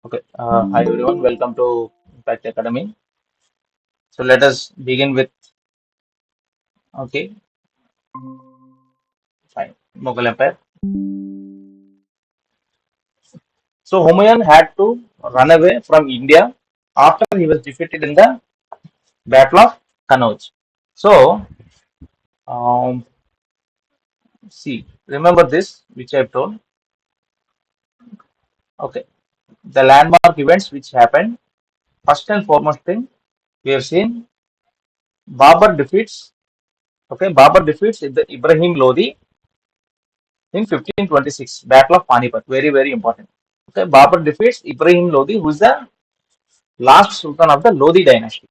Okay. Hi everyone. Welcome to Impact Academy. So let us begin with okay. Fine. Mughal Empire. So Humayun had to run away from India after he was defeated in the Battle of Kannauj. So um, see, remember this which I've told. Okay. The landmark events which happened. First and foremost thing we have seen Babur defeats. Okay, Babur defeats Ibrahim Lodi in 1526 Battle of Panipat. Very very important. Okay, Babur defeats Ibrahim Lodi, who is the last sultan of the Lodi dynasty.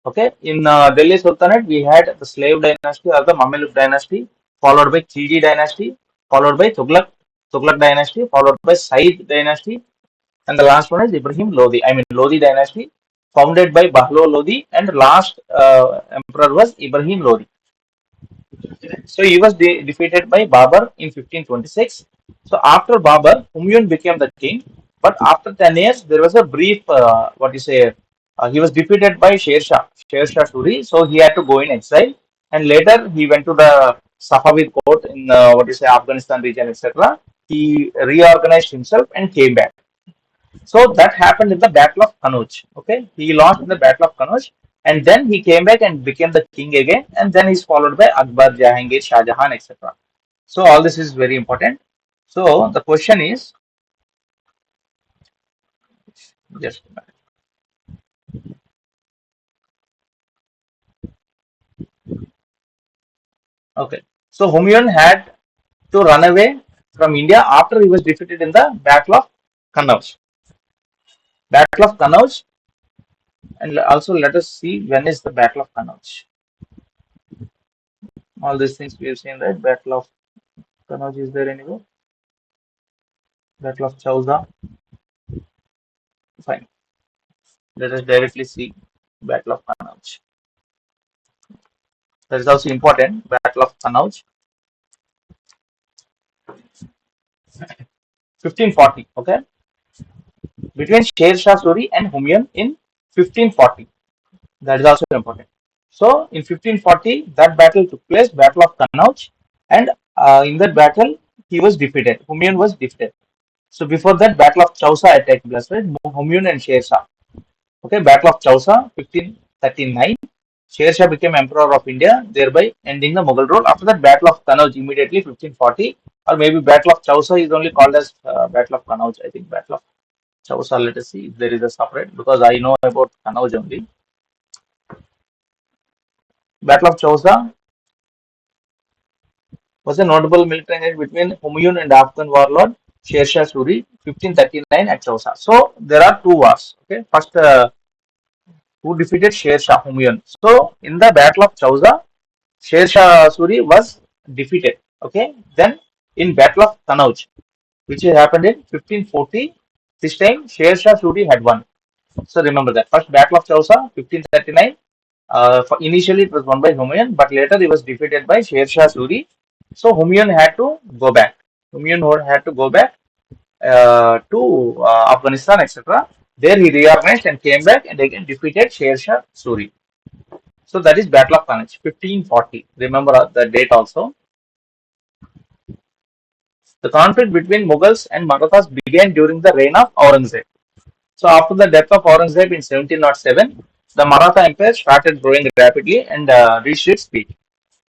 Okay, in Delhi Sultanate, we had the slave dynasty or the Mamluk dynasty, followed by Khilji dynasty, followed by Tughlaq dynasty, followed by Said dynasty, and the last one is Ibrahim Lodi. I mean Lodi dynasty, founded by Bahlo Lodi, and last emperor was Ibrahim Lodi. So he was defeated by Babur in 1526. So after Babur, Humayun became the king. But after 10 years, there was a brief, what you say, he was defeated by Sher Shah Suri. So he had to go in exile. And later he went to the Safavid court in, what you say, Afghanistan region, etc. He reorganized himself and came back. So that happened in the Battle of Kannauj. Okay, he lost in the Battle of Kannauj, and then he came back and became the king again, and then he's followed by Akbar, Jahangir, Shah Jahan, etc. So all this is very important. So the question is, just okay. So Humayun had to run away from India after he was defeated in the Battle of Kannauj. Battle of Kannauj, and also let us see when is the Battle of Kannauj. All these things we have seen, right? Battle of Kannauj is there anywhere? Battle of Chauza, fine. Let us directly see Battle of Kannauj. That is also important. Battle of Kannauj, 1540. Okay, between Sher Shah Suri and Humayun in 1540. That is also important. So in 1540, that battle took place, Battle of Kannauj, and in that battle he was defeated. Humayun was defeated. So before that, Battle of Chausa had taken place, right? Humayun and Sher Shah. Okay, Battle of Chausa, 1539. Sher Shah became Emperor of India, thereby ending the Mughal rule. After that, Battle of Kannauj immediately 1540, or maybe Battle of Chausa is only called as Battle of Kannauj. I think Battle of Chausa. Let us see if there is a separate, because I know about Kannauj only. Battle of Chausa was a notable military engagement between Humayun and Afghan warlord Sher Shah Suri, 1539 at Chausa. So there are two wars. Okay, first who defeated Sher Shah Humayun. So in the Battle of Chausa, Sher Shah Suri was defeated. Okay, then in Battle of Kannauj, which happened in 1540, this time Sher Shah Suri had won. So remember that. First Battle of Chausa, 1539. Initially it was won by Humayun, but later he was defeated by Sher Shah Suri. So Humayun had to go back. Humayun had to go back to Afghanistan, etc. There he reorganized and came back and again defeated Sher Shah Suri. So that is Battle of Kannauj, 1540. Remember the date also. The conflict between Mughals and Marathas began during the reign of Aurangzeb. So after the death of Aurangzeb in 1707, the Maratha Empire started growing rapidly and reached its peak.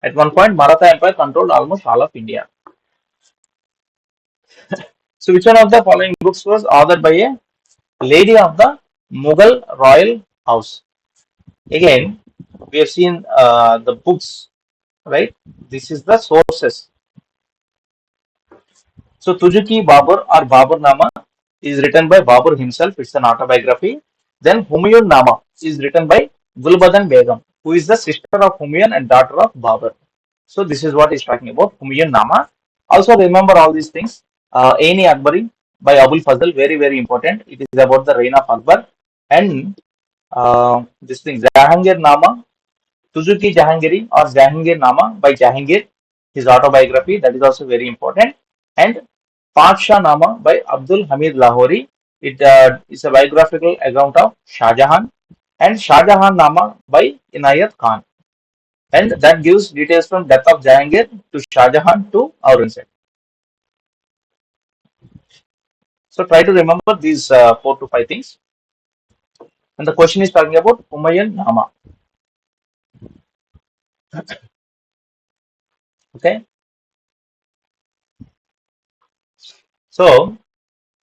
At one point, Maratha Empire controlled almost all of India. So which one of the following books was authored by a lady of the Mughal royal house? Again, we have seen the books, right? This is the sources. So Tujuki Babur or Babur Nama is written by Babur himself. It's an autobiography. Then Humayun Nama is written by Gulbadan Begum, who is the sister of Humayun and daughter of Babur. So this is what he's talking about, Humayun Nama. Also remember all these things. Aini Akbari by Abul Fazl, very very important. It is about the reign of Akbar. And this thing, Jahangir Nama, Tuzuki Jahangiri or Jahangir Nama by Jahangir, his autobiography, that is also very important. And Padshah Nama by Abdul Hamid Lahori It is a biographical account of Shah Jahan and Shah Jahan Nama by Inayat Khan. And that gives details from death of Jahangir to Shah Jahan to Aurangzeb. So try to remember these 4 to 5 things. And the question is talking about Humayun Nama. Okay. So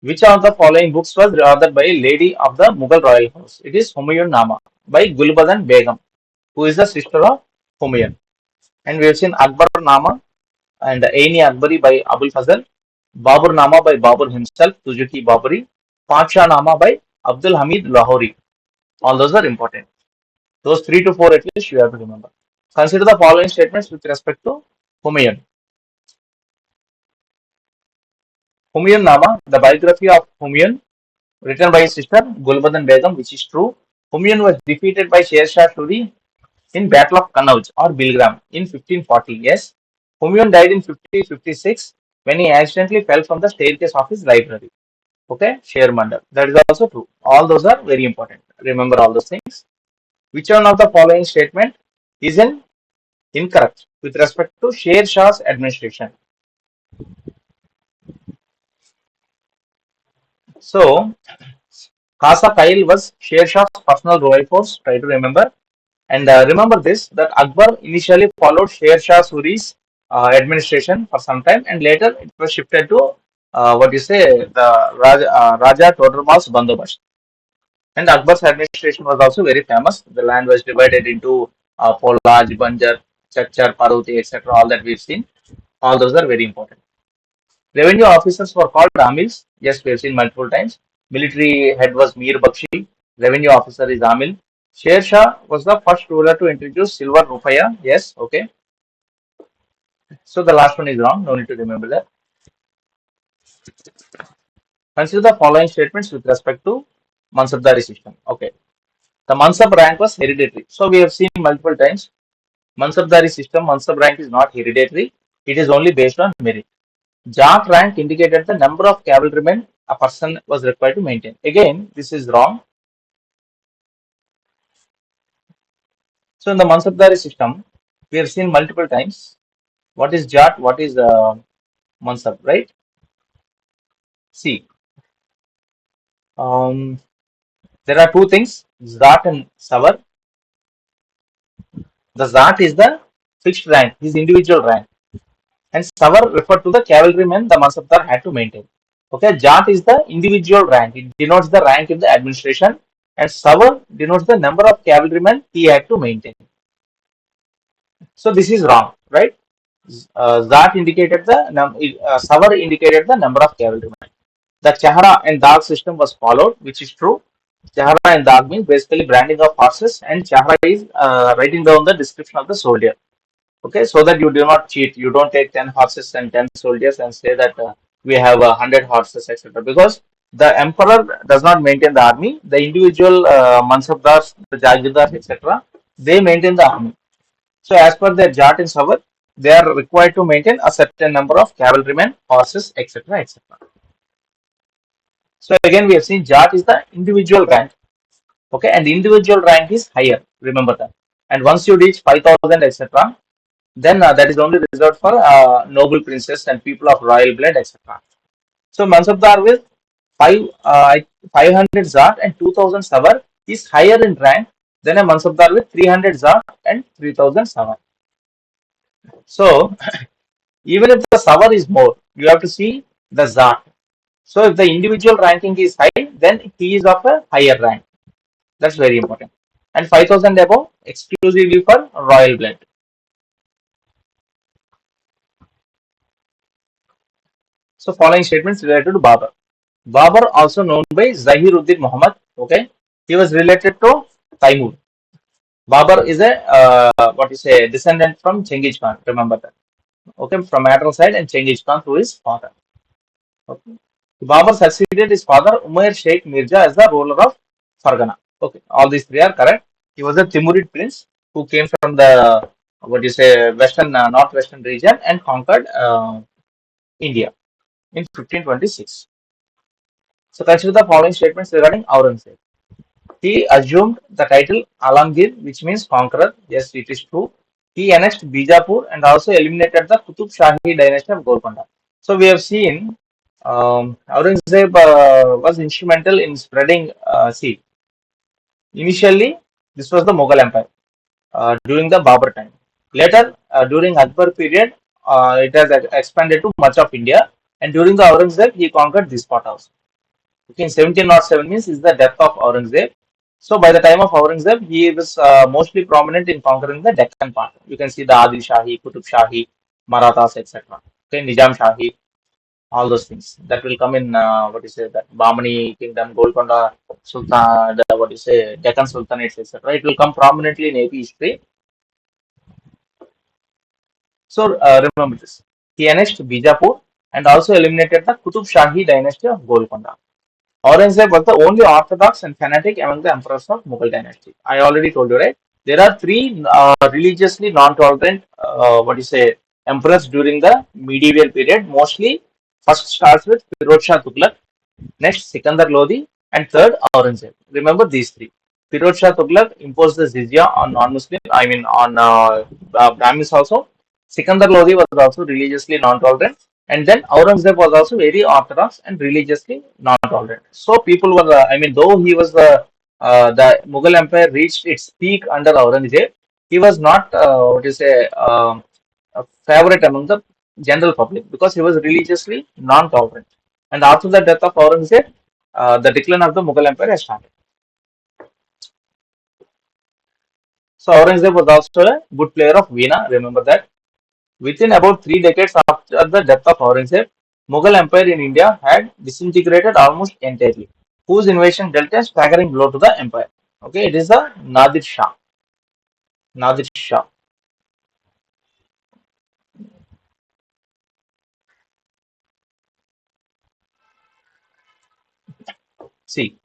which of the following books was authored by a lady of the Mughal royal house? It is Humayun Nama by Gulbadan Begum, who is the sister of Humayun. And we have seen Akbar Nama and Aini Akbari by Abul Fazl, Babur Nama by Babur himself, Tujuki Baburi, Pacha Nama by Abdul Hamid Lahori. All those are important. Those 3 to 4 at least you have to remember. Consider the following statements with respect to Humayun. Humayun Nama, the biography of Humayun, written by his sister Gulbadan Begum, which is true. Humayun was defeated by Sher Shah Suri in Battle of Kannauj or Bilgram in 1540. Yes, Humayun died in 1556 when he accidentally fell from the staircase of his library. Okay, Sher Mandal. That is also true. All those are very important. Remember all those things. Which one of the following statement is incorrect with respect to Sher Shah's administration? So, Khasa Kail was Sher Shah's personal royal force. Try to remember. And remember this that Akbar initially followed Sher Shah Suri's administration for some time, and later it was shifted to what you say the Raja Todramal's Bandobast. And Akbar's administration was also very famous. The land was divided into Polaj, Banjar, Chachar, Paruti, etc. All that we've seen. All those are very important. Revenue officers were called Amils. Yes, we've seen multiple times. Military head was Mir Bakshi. Revenue officer is Amil. Sher Shah was the first ruler to introduce silver rupaya. Yes, okay. So the last one is wrong. No need to remember that. Consider the following statements with respect to Mansabdari system. Okay. The Mansab rank was hereditary. So we have seen multiple times. Mansabdari system, Mansab rank is not hereditary. It is only based on merit. Jat rank indicated the number of cavalrymen a person was required to maintain. Again, this is wrong. So in the Mansabdari system, we have seen multiple times what is Jat, what is Mansab, right? See, um, there are two things, Zat and Savar. The Zat is the fixed rank, his individual rank, and Savar referred to the cavalrymen the Mansabdar had to maintain. Okay, Jat is the individual rank, it denotes the rank in the administration, and Savar denotes the number of cavalrymen he had to maintain. So this is wrong, right? Zat indicated the Savar indicated the number of cavalrymen. The Chahara and Dag system was followed, which is true. Chahara and Dag means basically branding of horses, and Chahara is writing down the description of the soldier. Okay, so that you do not cheat. You don't take 10 horses and 10 soldiers and say that we have 100 horses, etc. Because the emperor does not maintain the army. The individual mansabdars, the jagirdars, etc. They maintain the army. So as per their Jat and Savar, they are required to maintain a certain number of cavalrymen, horses, etc. etc. So again, we have seen Jat is the individual rank. Okay, and the individual rank is higher. Remember that. And once you reach 5,000, etc., then that is only reserved for noble princes and people of royal blood, etc. So Mansabdar with 500 Zat and 2,000 Savar is higher in rank than a Mansabdar with 300 Zat and 3,000 Savar. So even if the Savar is more, you have to see the Zat. So if the individual ranking is high, then he is of a higher rank. That's very important. And 5,000 above exclusively for royal blood. So following statements related to Babur. Babur, also known by Zahiruddin Muhammad, okay, he was related to Taimur. Babur is a what you say descendant from Chengiz Khan. Remember that, okay, from maternal side, and Chengiz Khan through his father. Okay. Babur succeeded his father Umayyad Sheikh Mirza as the ruler of Fargana. Okay, all these three are correct. He was a Timurid prince who came from the what you say western northwestern region and conquered India in 1526. So consider the following statements regarding Aurangzeb. He assumed the title Alamgir, which means conqueror. Yes, it is true. He annexed Bijapur and also eliminated the Qutub Shahi dynasty of Golconda. So we have seen Aurangzeb was instrumental in spreading. See, initially this was the Mughal Empire during the Babur time. Later, during Akbar period, it has expanded to much of India. And during the Aurangzeb, he conquered this part also. Okay, in 1707 means is the death of Aurangzeb. So by the time of Aurangzeb, he was mostly prominent in conquering the Deccan part. You can see the Adil Shahi, Qutub Shahi, Marathas, etc. Okay, Nizam Shahi, all those things that will come in what you say that Bahmani kingdom, Golconda Sultan, the, what you say Deccan Sultanates, etc. It will come prominently in AP history. So remember this. He annexed Bijapur and also eliminated the Qutub Shahi dynasty of Golconda. Aurangzeb was the only orthodox and fanatic among the emperors of Mughal dynasty. I already told you, right? There are three religiously non-tolerant, what you say, emperors during the medieval period. Mostly, first starts with Firuz Shah Tughlaq, next Sikandar Lodi, and third Aurangzeb. Remember these three. Firuz Shah Tughlaq imposed the jizya on non-Muslim, I mean on Brahmins also. Sikandar Lodi was also religiously non-tolerant, and then Aurangzeb was also very orthodox and religiously non-tolerant. So people were, I mean, though he was the Mughal Empire reached its peak under Aurangzeb, he was not what you say a favorite among the general public because he was religiously non-tolerant. And after the death of Aurangzeb, the decline of the Mughal Empire has started. So Aurangzeb was also a good player of Veena. Remember that. Within about 3 decades after the death of Aurangzeb, Mughal Empire in India had disintegrated almost entirely, whose invasion dealt a staggering blow to the empire. Okay, it is the Nadir Shah. Nadir Shah. See,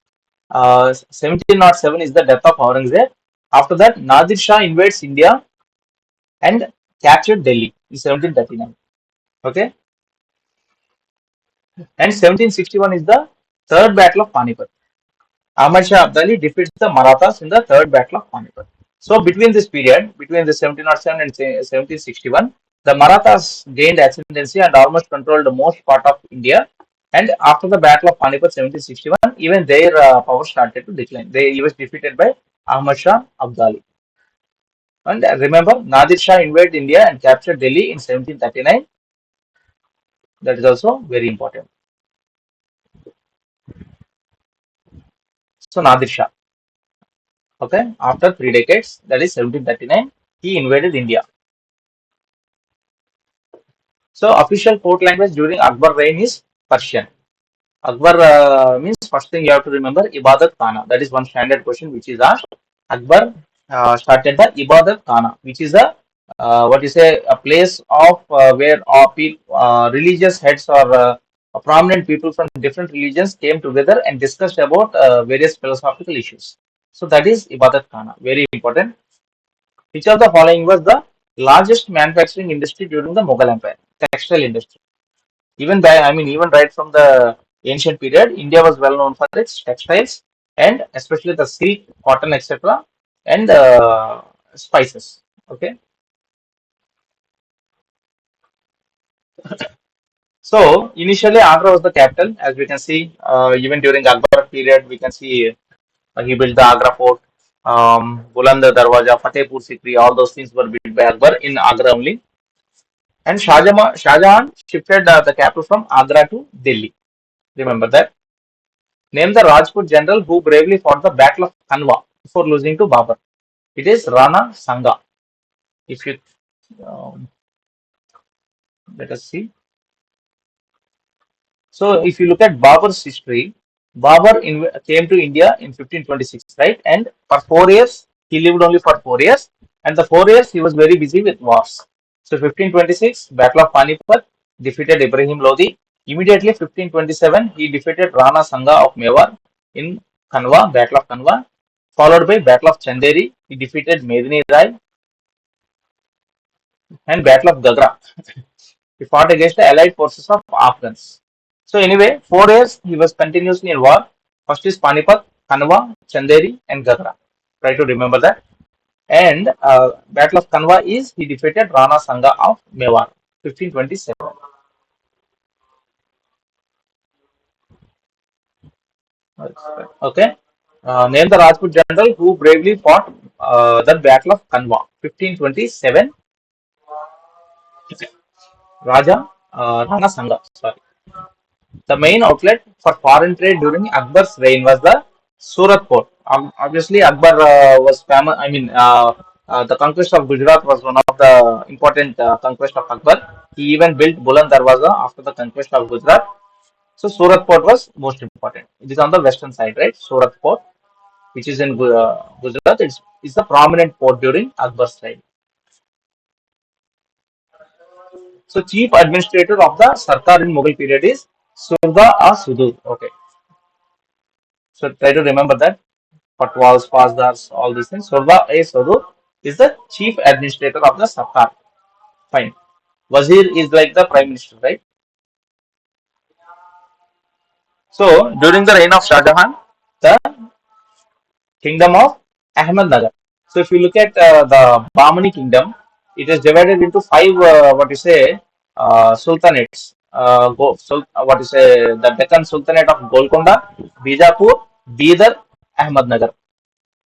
1707 is the death of Aurangzeb. After that, Nadir Shah invades India and captured Delhi in 1739. Okay, and 1761 is the third battle of Panipat. Ahmad Shah Abdali defeats the Marathas in the third battle of Panipat. So between this period, between the 1707 and 1761, the Marathas gained ascendancy and almost controlled the most part of India. And after the Battle of Panipat 1761, even their power started to decline. He was defeated by Ahmad Shah Abdali. And remember, Nadir Shah invaded India and captured Delhi in 1739. That is also very important. So Nadir Shah, okay, after 3 decades, that is 1739, he invaded India. So official court language during Akbar reign is Persian. Akbar means first thing you have to remember Ibadat Khana. That is one standard question which is asked. Akbar started the Ibadat Khana, which is a what you say a place of where religious heads or prominent people from different religions came together and discussed about various philosophical issues. So that is Ibadat Khana. Very important. Which of the following was the largest manufacturing industry during the Mughal Empire? Textile industry. Even right from the ancient period, India was well known for its textiles and especially the silk, cotton, etc. and spices. Okay, so initially Agra was the capital, as we can see. Even during Akbar period, we can see he built the Agra fort, Buland Darwaja, Fatehpur Sikri. All those things were built by Akbar in Agra only. And Shah Jahan shifted the capital from Agra to Delhi. Remember that. Name the Rajput general who bravely fought the Battle of Kanwa before losing to Babur. It is Rana Sanga. If you um, let us see. So, if you look at Babur's history, came to India in 1526, right? And for 4 years, he lived only for 4 years, and the 4 years he was very busy with wars. So, 1526, Battle of Panipat, defeated Ibrahim Lodi. Immediately, 1527, he defeated Rana Sanga of Mewar in Kanwa, Battle of Kanwa, followed by Battle of Chanderi. He defeated Medini Rai and Battle of Gagra. He fought against the allied forces of Afghans. So anyway, 4 years he was continuously in war. First is Panipat, Kanwa, Chanderi, and Gadra. Try to remember that. And Battle of Kanwa is he defeated Rana Sanga of Mewar, 1527. Okay. Name the Rajput general who bravely fought the Battle of Kanwa, 1527. Raja Rana Sanga. Sorry. The main outlet for foreign trade during Akbar's reign was the Surat port. Obviously, Akbar was famous. I mean, the conquest of Gujarat was one of the important conquest of Akbar. He even built Buland Darwaza after the conquest of Gujarat. So Surat port was most important. It is on the western side, right? Surat port, which is in Gujarat, is the prominent port during Akbar's reign. So chief administrator of the Sarkar in Mughal period is Surda or Sudur. Okay. So try to remember that. Patwals, Pasdars, all these things. Surda A. Sudur is the chief administrator of the Sarkar. Fine. Wazir is like the prime minister, right? So during the reign of Shah Jahan, the kingdom of Ahmednagar. So if you look at the Bahmani kingdom, it is divided into five, what you say, sultanates. What you say, the Deccan Sultanate of Golconda, Bijapur, Bidar, Ahmednagar.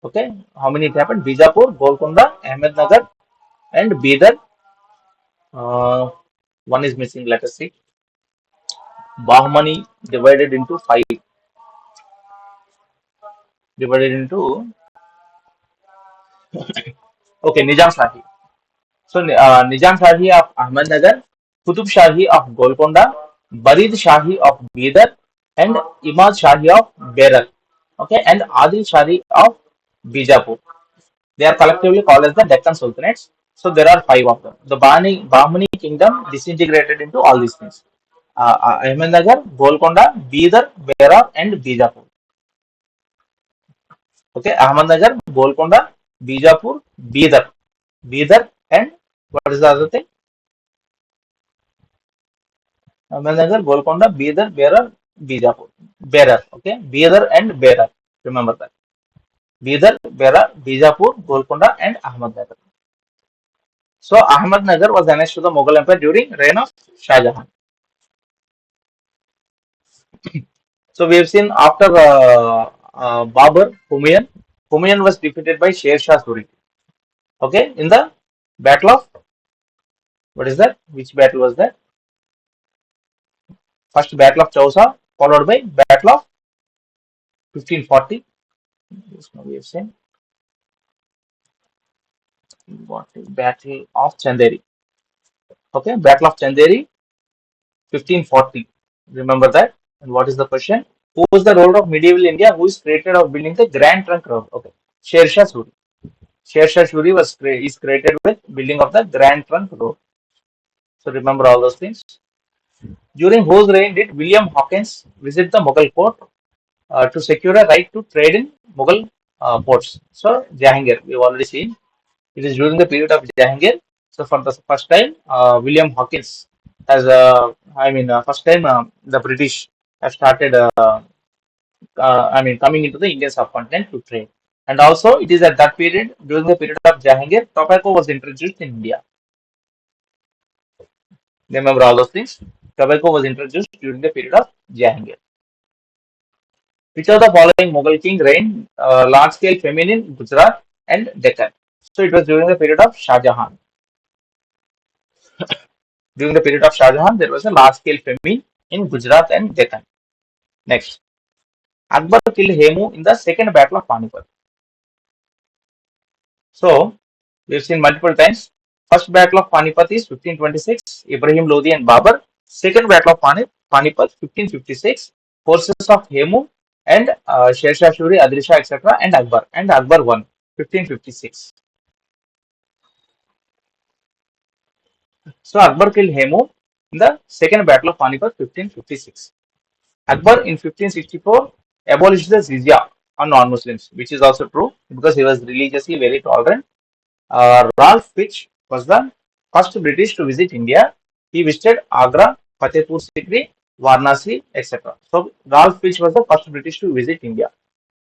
Okay, how many it happened? Bijapur, Golconda, Ahmednagar, and Bidar. Uh, one is missing. Let us see. Bahmani divided into five. Divided into okay, Nizam Shahi. So Nizam Shahi of Ahmednagar, Qutub Shahi of Golconda, Barid Shahi of Bidar, and Imad Shahi of Berar. Okay, and Adil Shahi of Bijapur. They are collectively called as the Deccan Sultanates. So there are five of them. The Bahmani kingdom disintegrated into all these things. Ahmednagar, Golconda, Bidar, Berar, and Bijapur. Okay, Ahmednagar, Golconda, Bijapur, Bidar, and what is the other thing? Ahmednagar, Golconda, Bidar, Berar, Bijapur. Berar, okay? Bidar and Berar. Remember that. Bidar, Berar, Bijapur, Golconda, and Ahmednagar. So Ahmednagar was annexed to the Mughal Empire during reign of Shah Jahan. So we have seen after Babur, Humayun was defeated by Sher Shah Suri. Okay, in the battle of what is that? Which battle was that? First battle of Chausa, followed by battle of 1540. This now we have seen what is battle of Chanderi. Okay, battle of Chanderi, 1540. Remember that. And what is the question? Who was the ruler of medieval India who is created of building the Grand Trunk Road? Okay, Sher Shah Suri. Sher Shah Suri is created with building of the Grand Trunk Road. So remember all those things. During whose reign did William Hawkins visit the Mughal court to secure a right to trade in Mughal ports? So Jahangir, we've already seen. It is during the period of Jahangir. So for the first time, William Hawkins has, first time the British have started, coming into the Indian subcontinent to trade. And also, it is at that period, during the period of Jahangir, tobacco was introduced in India. Remember all those things. Tobacco was introduced during the period of Jahangir. Which of the following Mughal king reigned large-scale famine in Gujarat and Deccan? So it was during the period of Shah Jahan. During the period of Shah Jahan, there was a large-scale famine in Gujarat and Deccan. Next, Akbar killed Hemu in the second battle of Panipat. So we've seen multiple times. First battle of Panipat is 1526, Ibrahim Lodi and Babur. Second battle of Panipat, 1556, forces of Hemu and Sher Shah Suri, Adil Shah, etc. and Akbar. And Akbar won, 1556. So Akbar killed Hemu in the second battle of Panipat, 1556. Akbar in 1564 abolished the jizya on non-Muslims, which is also true because he was religiously very tolerant. Ralph Fitch was the first British to visit India. He visited Agra, Fatehpur Sikri, Varanasi, etc. So Ralph Fish was the first British to visit India.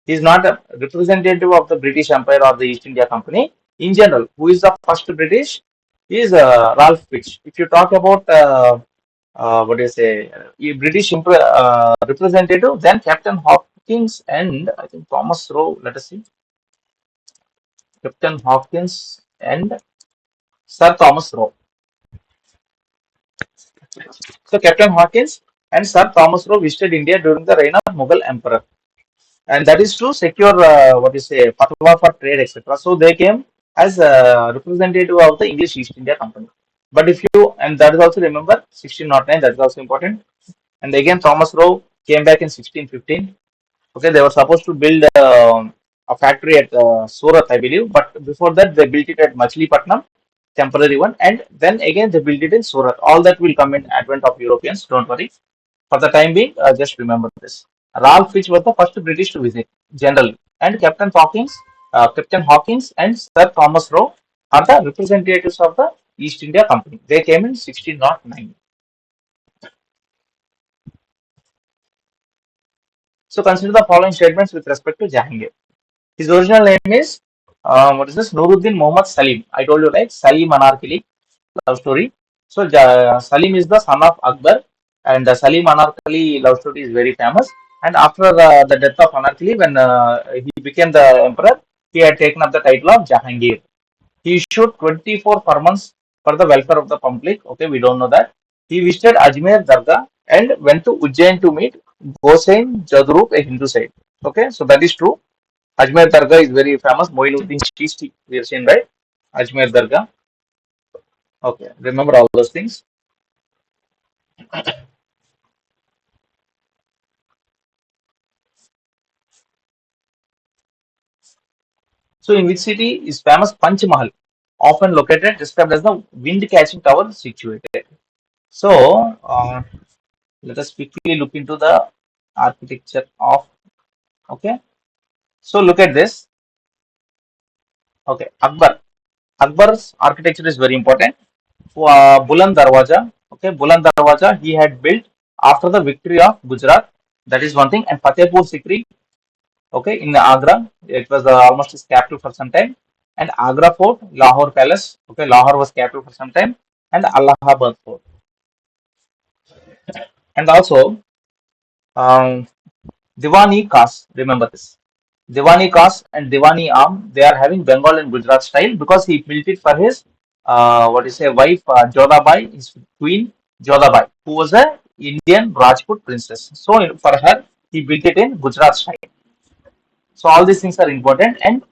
He is not a representative of the British Empire or the East India Company. In general, who is the first British? Is Ralph Fish. If you talk about what do you say, British representative, then Captain Hawkins and I think Thomas Roe. Let us see, Captain Hawkins and Sir Thomas Roe. So Captain Hawkins and Sir Thomas Roe visited India during the reign of Mughal Emperor, and that is to secure what you say fatwa for trade, etc. So they came as a representative of the English East India Company. But if you, and that is also remember 1609, that is also important. And again Thomas Roe came back in 1615. Okay, they were supposed to build a factory at Surat, I believe, but before that they built it at Machilipatnam, temporary one, and then again they built it in Surat. All that will come in advent of Europeans. Don't worry. For the time being, just remember this. Ralph Fitch was the first British to visit, generally, and Captain Hawkins, and Sir Thomas Roe are the representatives of the East India Company. They came in 1609. So consider the following statements with respect to Jahangir. His original name is what is this? Nuruddin Muhammad Salim. I told you right, Salim Anarkali love story. So Salim is the son of Akbar, and the Salim Anarkali love story is very famous. And after the death of Anarkali, when he became the emperor, he had taken up the title of Jahangir. He issued 24 firmans for the welfare of the public. Okay, we don't know that. He visited Ajmer Dargah and went to Ujjain to meet Gosain Jadrup, a Hindu site. Okay, so that is true. Ajmer Dargah is very famous. Moinuddin Chisti, we have seen, right? Ajmer Dargah. Okay, remember all those things. So, in which city is famous Panch Mahal, often located, described as the wind catching tower situated. So, let us quickly look into the architecture of. Okay, so look at this. Okay, Akbar. Akbar's architecture is very important. Buland Darwaja. Okay, Buland Darwaja he had built after the victory of Gujarat. That is one thing. And Fatehpur Sikri. Okay, in Agra, it was almost his capital for some time. And Agra Fort, Lahore Palace. Okay, Lahore was capital for some time. And Allahabad Fort. And also um, Diwani Khas. Remember this. Diwani Khas and Diwani Am, they are having Bengal and Gujarat style because he built it for his what is say wife Jodhabai, his queen Jodhabai, who was a Indian Rajput princess. So for her, he built it in Gujarat style. So all these things are important. And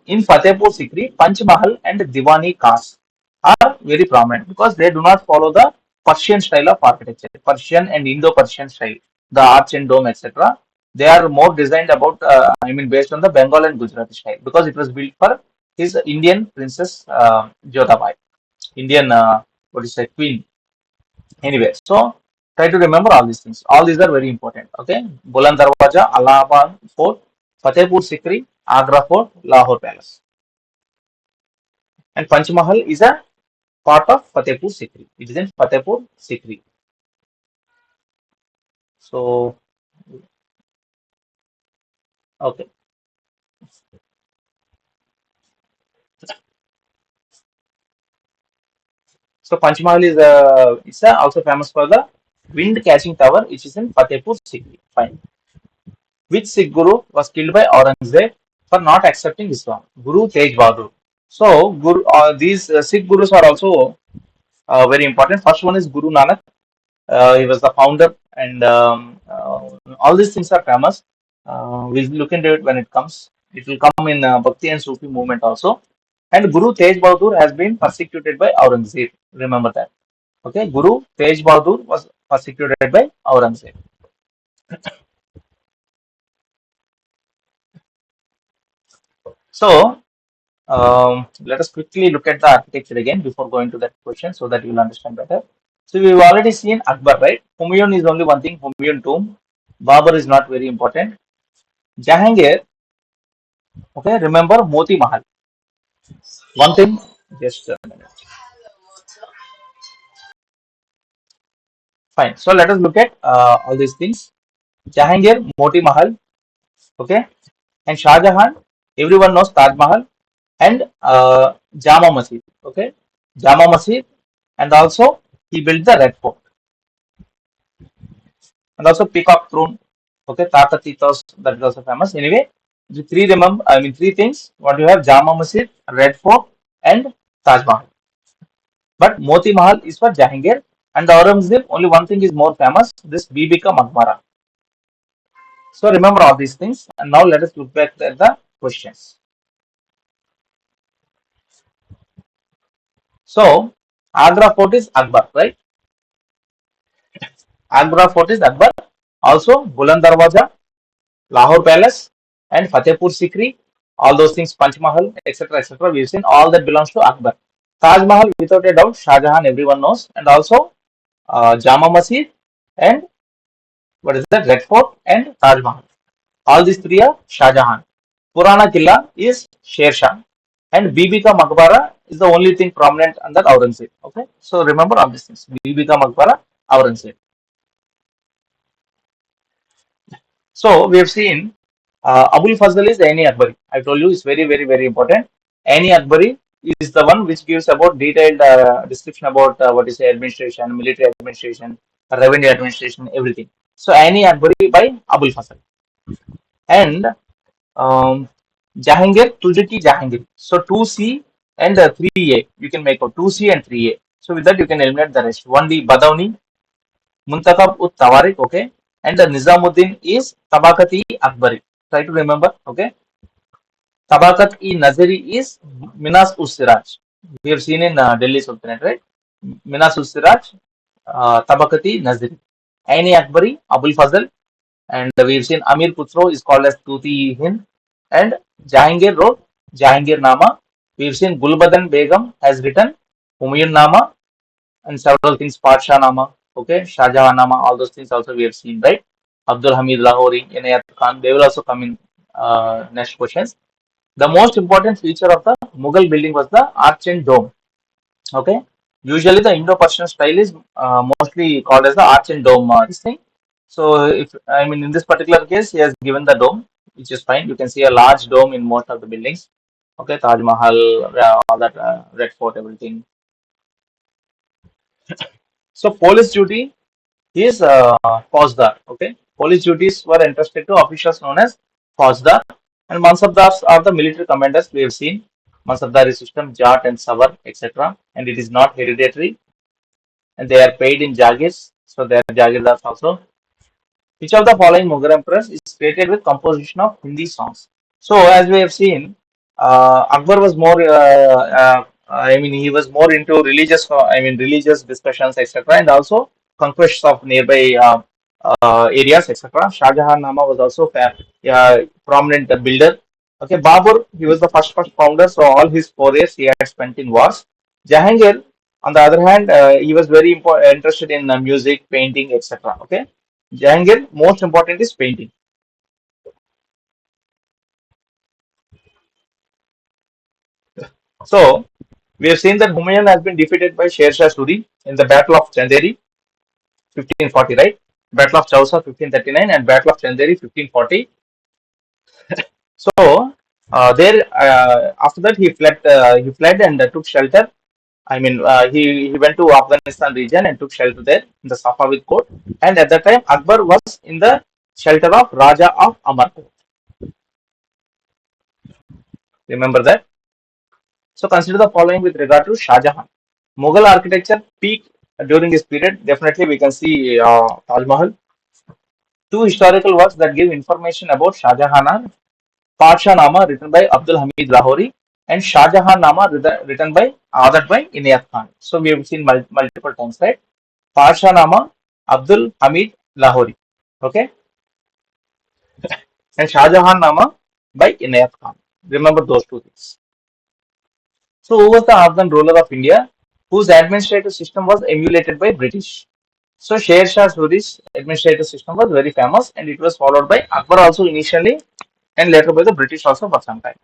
in Fatehpur Sikri, Panch Mahal and Diwani Khas are very prominent because they do not follow the Persian style of architecture, Persian and Indo-Persian style, the arch and dome, etc. They are more designed about, I mean, based on the Bengal and Gujarati style because it was built for his Indian princess Jodhabai, Indian, what is it, queen. Anyway, so try to remember all these things. All these are very important. Okay, Buland Darwaja, Allahabad Fort, Fatehpur Sikri, Agra Fort, Lahore Palace. And Panch Mahal is a part of Fatehpur Sikri. It is in Fatehpur Sikri. So, okay. So Panch Mahal is also famous for the wind catching tower, which is in Fatehpur Sikri. Fine. Which Sikh Guru was killed by Aurangzeb for not accepting Islam? Guru Tej Bahadur. So, these Sikh Gurus are also very important. First one is Guru Nanak. He was the founder, and all these things are famous. We'll look into it when it comes. It will come in Bhakti and Sufi movement also. And Guru Tej Bahadur has been persecuted by Aurangzeb. Remember that. Okay, Guru Tej Bahadur was persecuted by Aurangzeb. So, let us quickly look at the architecture again before going to that question so that you will understand better. So, we've already seen Akbar, right? Humayun is only one thing, Humayun tomb. Babur is not very important. Jahangir, okay, remember Moti Mahal. One thing, just a minute. Fine. So let us look at all these things. Jahangir, Moti Mahal, okay, and Shah Jahan. Everyone knows Taj Mahal and Jama Masjid, okay, Jama Masjid, and also he built the Red Fort and also Peacock Throne, okay, Tata Titos, that is also famous. Anyway, the three remember, I mean three things. What you have: Jama Masjid, Red Fort, and Taj Mahal. But Moti Mahal is for Jahangir, and the Aurangzeb only one thing is more famous. This Bibika Maqbara. So remember all these things, and now let us look back at the questions. So Agra Fort is Akbar, right? Agra Fort is Akbar. Also Buland Darwaja, Lahore Palace, and Fatehpur Sikri. All those things, Panch Mahal, etc., etc. We've seen all that belongs to Akbar. Taj Mahal, without a doubt, Shah Jahan, everyone knows, and also Jama Masjid, and what is that? Red Fort and Taj Mahal. All these three are Shah Jahan. Purana Killa is Sher Shah. And Bibika Maqbara is the only thing prominent under Aurangzeb. Okay, so remember all these things. Bibika Maqbara, Aurangzeb. So we have seen Abul Fazl is Aini Akbari. I told you it's very, very, very important. Aini Akbari is the one which gives about detailed description about what is administration, military administration, revenue administration, everything. So Aini Akbari by Abul Fazl. And um, Jahangir, Tulsi Jahangir. So 2C and 3A. You can make out 2C and 3A. So with that you can eliminate the rest. 1D Badauni, Muntakab ut Tawarik, okay. And the Nizamuddin is Tabakati Akbari. Try to remember, okay. Tabakat e Naziri is Minas Usiraj. We have seen in Delhi Sultanate, right? Minas Usiraj, Tabakati Naziri. Aini Akbari, Abul Fazl, and we've seen Amir Khusro is called as Tuti Hind, and Jahangir wrote Jahangir Nama. We've seen Gulbadan Begum has written Humayun Nama and several things, Padsha Nama, okay, Shah Jahan Nama, all those things also we have seen, right? Abdul Hamid Lahori, Inayat Khan, they will also come in next questions. The most important feature of the Mughal building was the arch and dome. Okay, usually the Indo-Persian style is mostly called as the arch and dome. This thing. So if I mean in this particular case, he has given the dome, which is fine. You can see a large dome in most of the buildings. Okay, Taj Mahal, all that Red Fort, everything. So police duty is Fauzdar. Okay, police duties were entrusted to officials known as Fauzdar, and Mansabdars are the military commanders we have seen. Mansabdari system, Jat and Savar, etc. And it is not hereditary, and they are paid in Jagirs, so they are Jagirdars also. Which of the following Mughal emperors is created with composition of Hindi songs? So, as we have seen, Akbar was more, I mean, he was more into religious, religious discussions, etc., and also conquests of nearby areas, etc. Shah Jahan Nama was also a prominent builder. Okay, Babur, he was the first founder, so all his 4 years he had spent in wars. Jahangir, on the other hand, he was very interested in music, painting, etc. Okay, Jahangir, most important is painting. So, we have seen that Humayun has been defeated by Sher Shah Suri in the Battle of Chanderi, 1540, right? Battle of Chausa, 1539, and Battle of Chanderi, 1540. So, there after that he fled and took shelter. He went to Afghanistan region and took shelter there in the Safavid court. And at that time, Akbar was in the shelter of Raja of Amarkot. Remember that. So consider the following with regard to Shah Jahan. Mughal architecture peak during this period. Definitely, we can see Taj Mahal. Two historical works that give information about Shah Jahan are Padsha Nama written by Abdul Hamid Lahori and Shah Jahan Nama written by authored by Inayat Khan. So we have seen multiple times, right? Padsha Nama Abdul Hamid Lahori, okay, and Shah Jahan Nama by Inayat Khan. Remember those two things. So who was the Afghan ruler of India whose administrative system was emulated by British? So Sher Shah Suri's administrative system was very famous and it was followed by Akbar also initially and later by the British also for some time.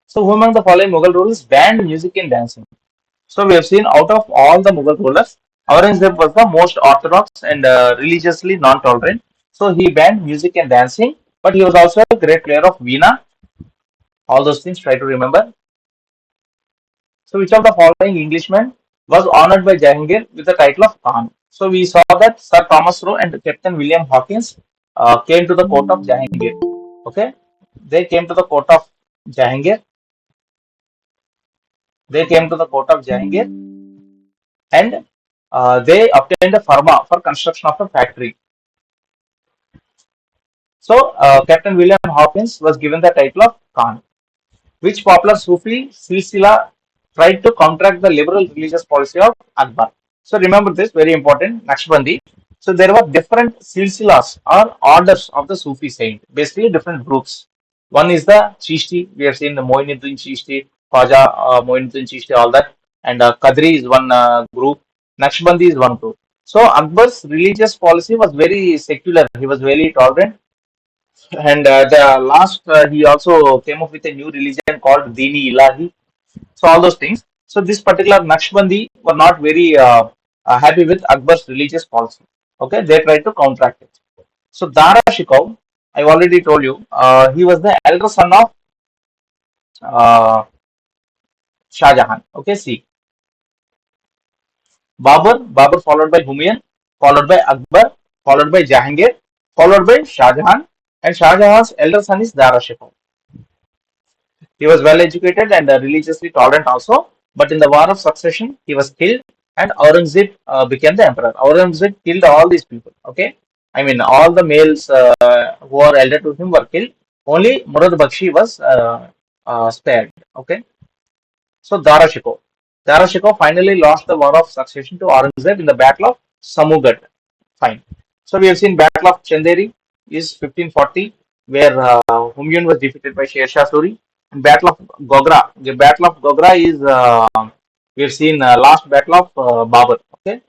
So who among the following Mughal rulers banned music and dancing? So we have seen out of all the Mughal rulers, Aurangzeb was the most orthodox and religiously non-tolerant. So he banned music and dancing, but he was also a great player of Veena. All those things try to remember. So which of the following Englishmen was honored by Jahangir with the title of Khan? So we saw that Sir Thomas Roe and Captain William Hawkins came to the court of Jahangir. Okay, they came to the court of Jahangir. They came to the court of Jahangir and they obtained a firma for construction of a factory. So Captain William Hawkins was given the title of Khan. Which popular Sufi silsila tried to counteract the liberal religious policy of Akbar? So remember this, very important, Naqshbandi. So there were different silsilas or orders of the Sufi saint, basically different groups. One is the Chishti, we have seen the Moinuddin Chishti, Khwaja Moinuddin Chishti, all that, and Qadri is one group, Naqshbandi is one group. So Akbar's religious policy was very secular, he was very tolerant, and the last he also came up with a new religion called Dini Ilahi. So all those things. So this particular Naqshbandi were not very happy with Akbar's religious policy. Okay, they tried to counteract it. So Dara Shikoh, I already told you, he was the elder son of uh, Shah Jahan. Okay, see, Babur followed by Humayun, followed by Akbar, followed by Jahangir, followed by Shah Jahan, and Shah Jahan's elder son is Dara Shikoh. He was well educated and religiously tolerant also, but in the war of succession, he was killed and Aurangzeb became the emperor. Aurangzeb killed all these people. Okay, I mean all the males who are elder to him were killed. Only Murad Bakshi was spared. Okay, so Dara Shikoh finally lost the war of succession to Aurangzeb in the Battle of Samugat. Fine. So we have seen Battle of Chanderi is 1540, where Humayun was defeated by Sher Shah Suri. And Battle of Gogra. The Battle of Gogra is we have seen last Battle of Babur. Okay.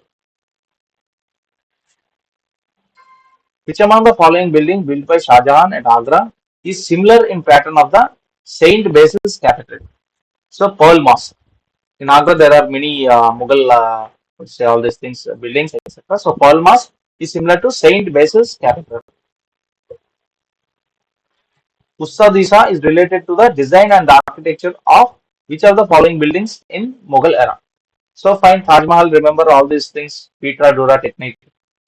Which among the following buildings built by Shah Jahan at Agra is similar in pattern of the Saint Basil's Cathedral? So Pearl Mosque. In Agra, there are many Mughal, let's say all these things, buildings, etc. So Pearl Mosque is similar to Saint Basil's Cathedral. Ussa is related to the design and the architecture of which of the following buildings in Mughal era. So find Taj Mahal, remember all these things, Petra Dura technique,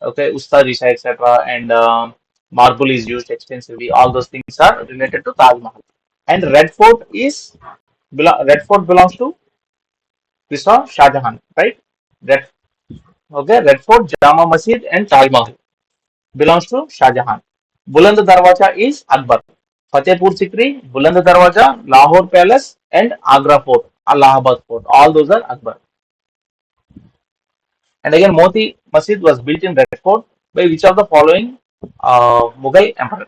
okay, Usta etc. And marble is used extensively. All those things are related to Taj Mahal. And Red Fort belongs to we saw Shah Jahan, right? Red, okay, Red Fort, Jama Masjid, and Taj Mahal belongs to Shah Jahan. Buland Darwaja is Akbar. Fatehpur Sikri, Buland Darwaja, Lahore Palace, and Agra Fort, Allahabad Fort. All those are Akbar. And again, Moti Masjid was built in Red Fort by which of the following Mughal emperor?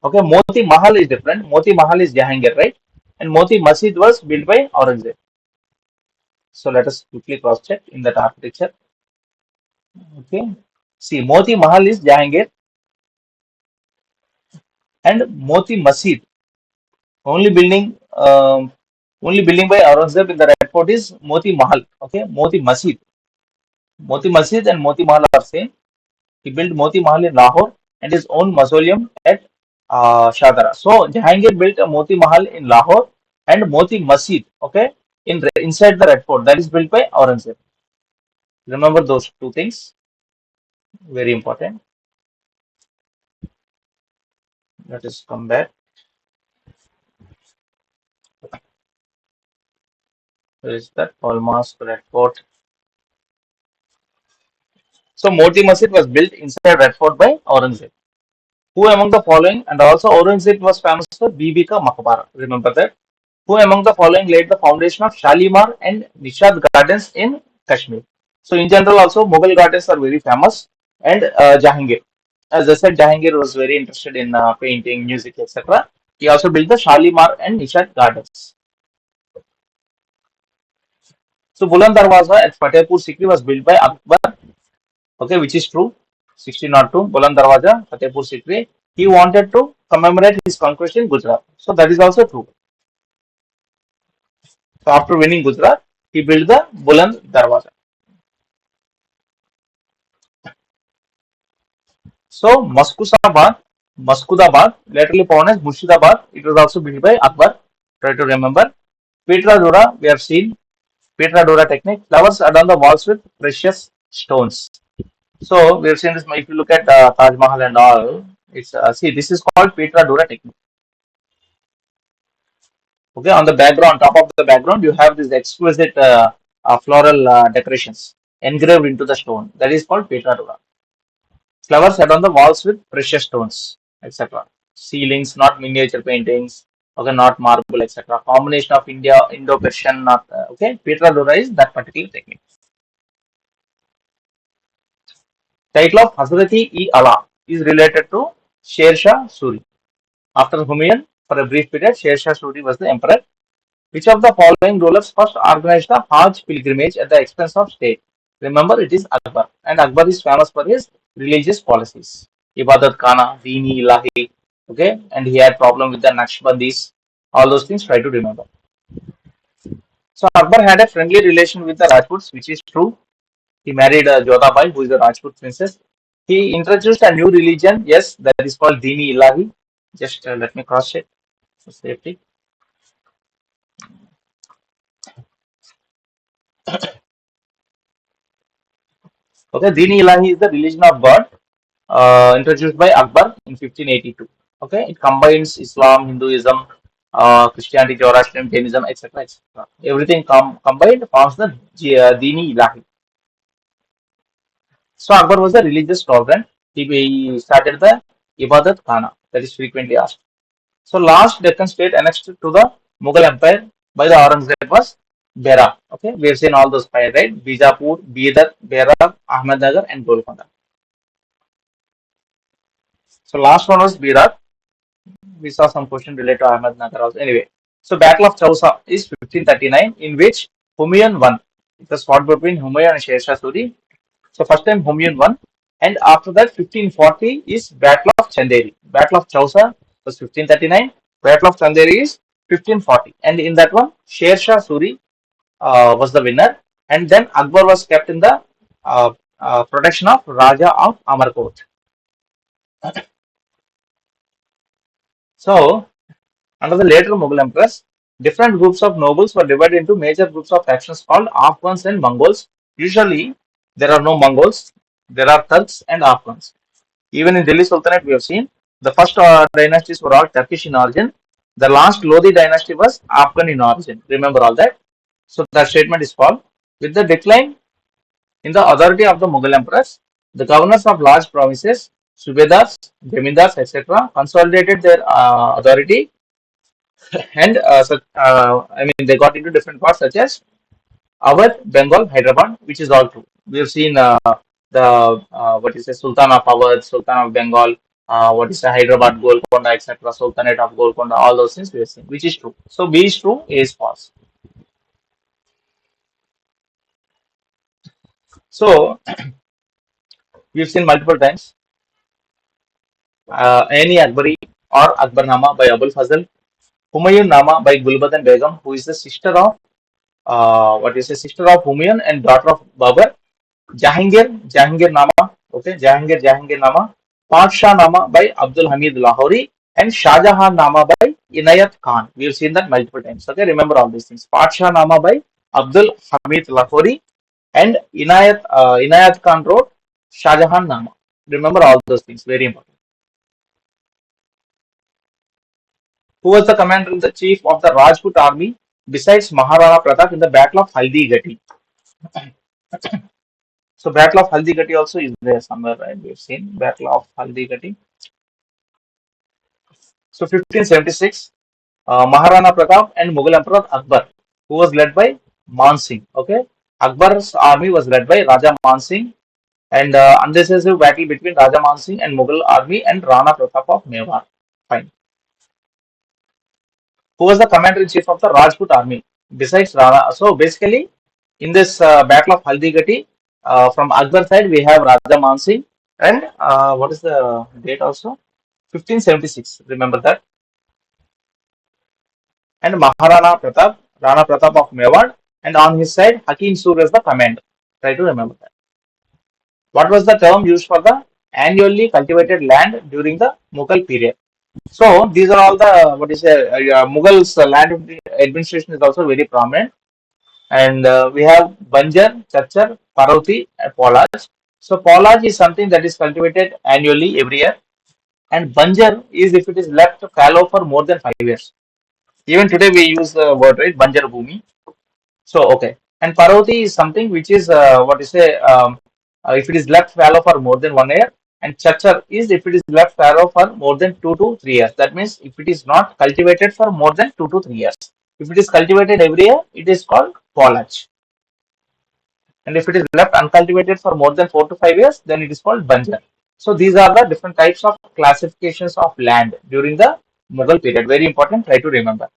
Okay, Moti Mahal is different. Moti Mahal is Jahangir, right? And Moti Masjid was built by Aurangzeb. So let us quickly cross check in that architecture. Okay. See, Moti Mahal is Jahangir and Moti Masjid. Only building, only building by Aurangzeb in the Red Fort is Moti Mahal. Okay, Moti Masjid. Moti Masjid and Moti Mahal are same. He built Moti Mahal in Lahore and his own mausoleum at Shadara. So Jahangir built a Moti Mahal in Lahore and Moti Masjid. Okay, inside the Red Fort that is built by Aurangzeb. Remember those two things. Very important. Let us come back. Where is that? Almost Red Fort. So Moti Masjid was built inside Red Fort by Aurangzeb. Who among the following, and also Aurangzeb was famous for Bibi ka Maqbara. Remember that. Who among the following laid the foundation of Shalimar and Nishad Gardens in Kashmir? So in general also Mughal gardens are very famous and Jahangir. As I said, Jahangir was very interested in painting, music, etc. He also built the Shalimar and Nishad Gardens. So Buland Darwaza at Fatehpur Sikri was built by Akbar, okay, which is true. 1602, Buland Darwaza, Fatehpur Sikri. He wanted to commemorate his conquest in Gujarat. So that is also true. So after winning Gujarat, he built the Buland Darwaza. So Muskudabad, laterally known as Murshidabad, it was also built by Akbar. Try to remember. Petra Dora, we have seen Petra Dora technique. Flowers adorn the walls with precious stones. So we have seen this. If you look at Taj Mahal and all, it's see this is called Petra Dora technique. Okay, on the background, top of the background, you have this exquisite floral decorations engraved into the stone. That is called Petra Dora. Flowers set on the walls with precious stones, etc. Ceilings, not miniature paintings. Okay, not marble, etc. Combination of Indo-Persian, not okay. Petra Dora is that particular technique. Title of Hazrati-e-Ala is related to Sher Shah Suri. After Humayun, for a brief period, Sher Shah Suri was the emperor. Which of the following rulers first organized the Hajj pilgrimage at the expense of state? Remember, it is Akbar, and Akbar is famous for his religious policies. Ibadat Khana, Dini, Ilahi, okay, and he had problem with the Naqshbandis. All those things, try to remember. So Akbar had a friendly relation with the Rajputs, which is true. He married Jodhabai, who is a Rajput princess. He introduced a new religion, yes, that is called Dini Ilahi. Just let me cross check for safety. Okay, Dini Ilahi is the religion of God introduced by Akbar in 1582. Okay, it combines Islam, Hinduism, Christianity, Zoroastrianism, Jainism, etc. etc. Everything combined forms the Dini Ilahi. So Akbar was a religious tolerant. He started the Ibadat Khana, that is frequently asked. So last Deccan state annexed to the Mughal Empire by the Aurangzeb was Berar. Okay, we have seen all those five, right? Bijapur, Bidar, Berar, Ahmednagar, and Golconda. So last one was Berar. We saw some question related to Ahmednagar also. Anyway, so Battle of Chausa is 1539, in which Humayun won. It was fought between Humayun and Sher Shah Suri. So first time Humayun won, and after that 1540 is Battle of Chanderi. Battle of Chausa was 1539. Battle of Chanderi is 1540, and in that one Sher Shah Suri was the winner, and then Akbar was kept in the protection of Raja of Amarkot. So under the later Mughal emperors, different groups of nobles were divided into major groups of factions called Afghans and Mongols. Usually, there are no Mongols, there are Turks and Afghans. Even in Delhi Sultanate, we have seen the first dynasties were all Turkish in origin. The last Lodi dynasty was Afghan in origin. Remember all that. So that statement is false. With the decline in the authority of the Mughal emperors, the governors of large provinces, Subedars, Jamindars, etc., consolidated their authority, and I mean they got into different parts such as Awadh, Bengal, Hyderabad, which is all true. We have seen the what is the Sultan of Awadh, Sultan of Bengal, what is the Hyderabad, Golconda, etc., Sultanate of Golconda, all those things we have seen, which is true. So B is true, A is false. So we've seen multiple times any Akbari or Akbarnama by Abul Fazl, Humayun Nama by Gulbadan Begum, who is the sister of what is the sister of Humayun and daughter of Babur. Jahangir Nama, okay, Jahangir Nama, Padshah Nama by Abdul Hamid Lahori, and Shah Jahan Nama by Inayat Khan. We have seen that multiple times. Okay, remember all these things. Padshah Nama by Abdul Hamid Lahori, and Inayat Khan wrote Shah Jahan Nama. Remember all those things. Very important. Who was the commander in the chief of the Rajput army besides Maharana Pratap in the Battle of Haldi Gati? So Battle of Haldi also is there somewhere, right? We've seen Battle of Haldi. So 1576, Maharana Pratap and Mughal Emperor Akbar, who was led by Man Singh. Okay, Akbar's army was led by Raja Man Singh, and undecisive battle between Raja Man Singh and Mughal army and Rana Pratap of Mewar. Fine. Who was the commander in chief of the Rajput army besides Rana? So basically, in this Battle of Haldi from Akbar side we have Raja Man Singh, and what is the date also? 1576. Remember that. And Maharana Pratap, Rana Pratap of Mewar, and on his side, Hakim Sur as the commander. Try to remember that. What was the term used for the annually cultivated land during the Mughal period? So these are all the what is Mughals land administration is also very prominent, and we have Banjar, Chachar, Parvati, and Polaj. So Polaj is something that is cultivated annually every year, and Banjar is if it is left fallow for more than 5 years. Even today we use the word right, Banjar Bhumi. So okay, and Parvati is something which is if it is left fallow for more than 1 year, and Chachar is if it is left fallow for more than 2 to 3 years. That means if it is not cultivated for more than 2 to 3 years. If it is cultivated every year, it is called Polach. And if it is left uncultivated for more than 4 to 5 years, then it is called Banjar. So these are the different types of classifications of land during the Mughal period. Very important, try to remember.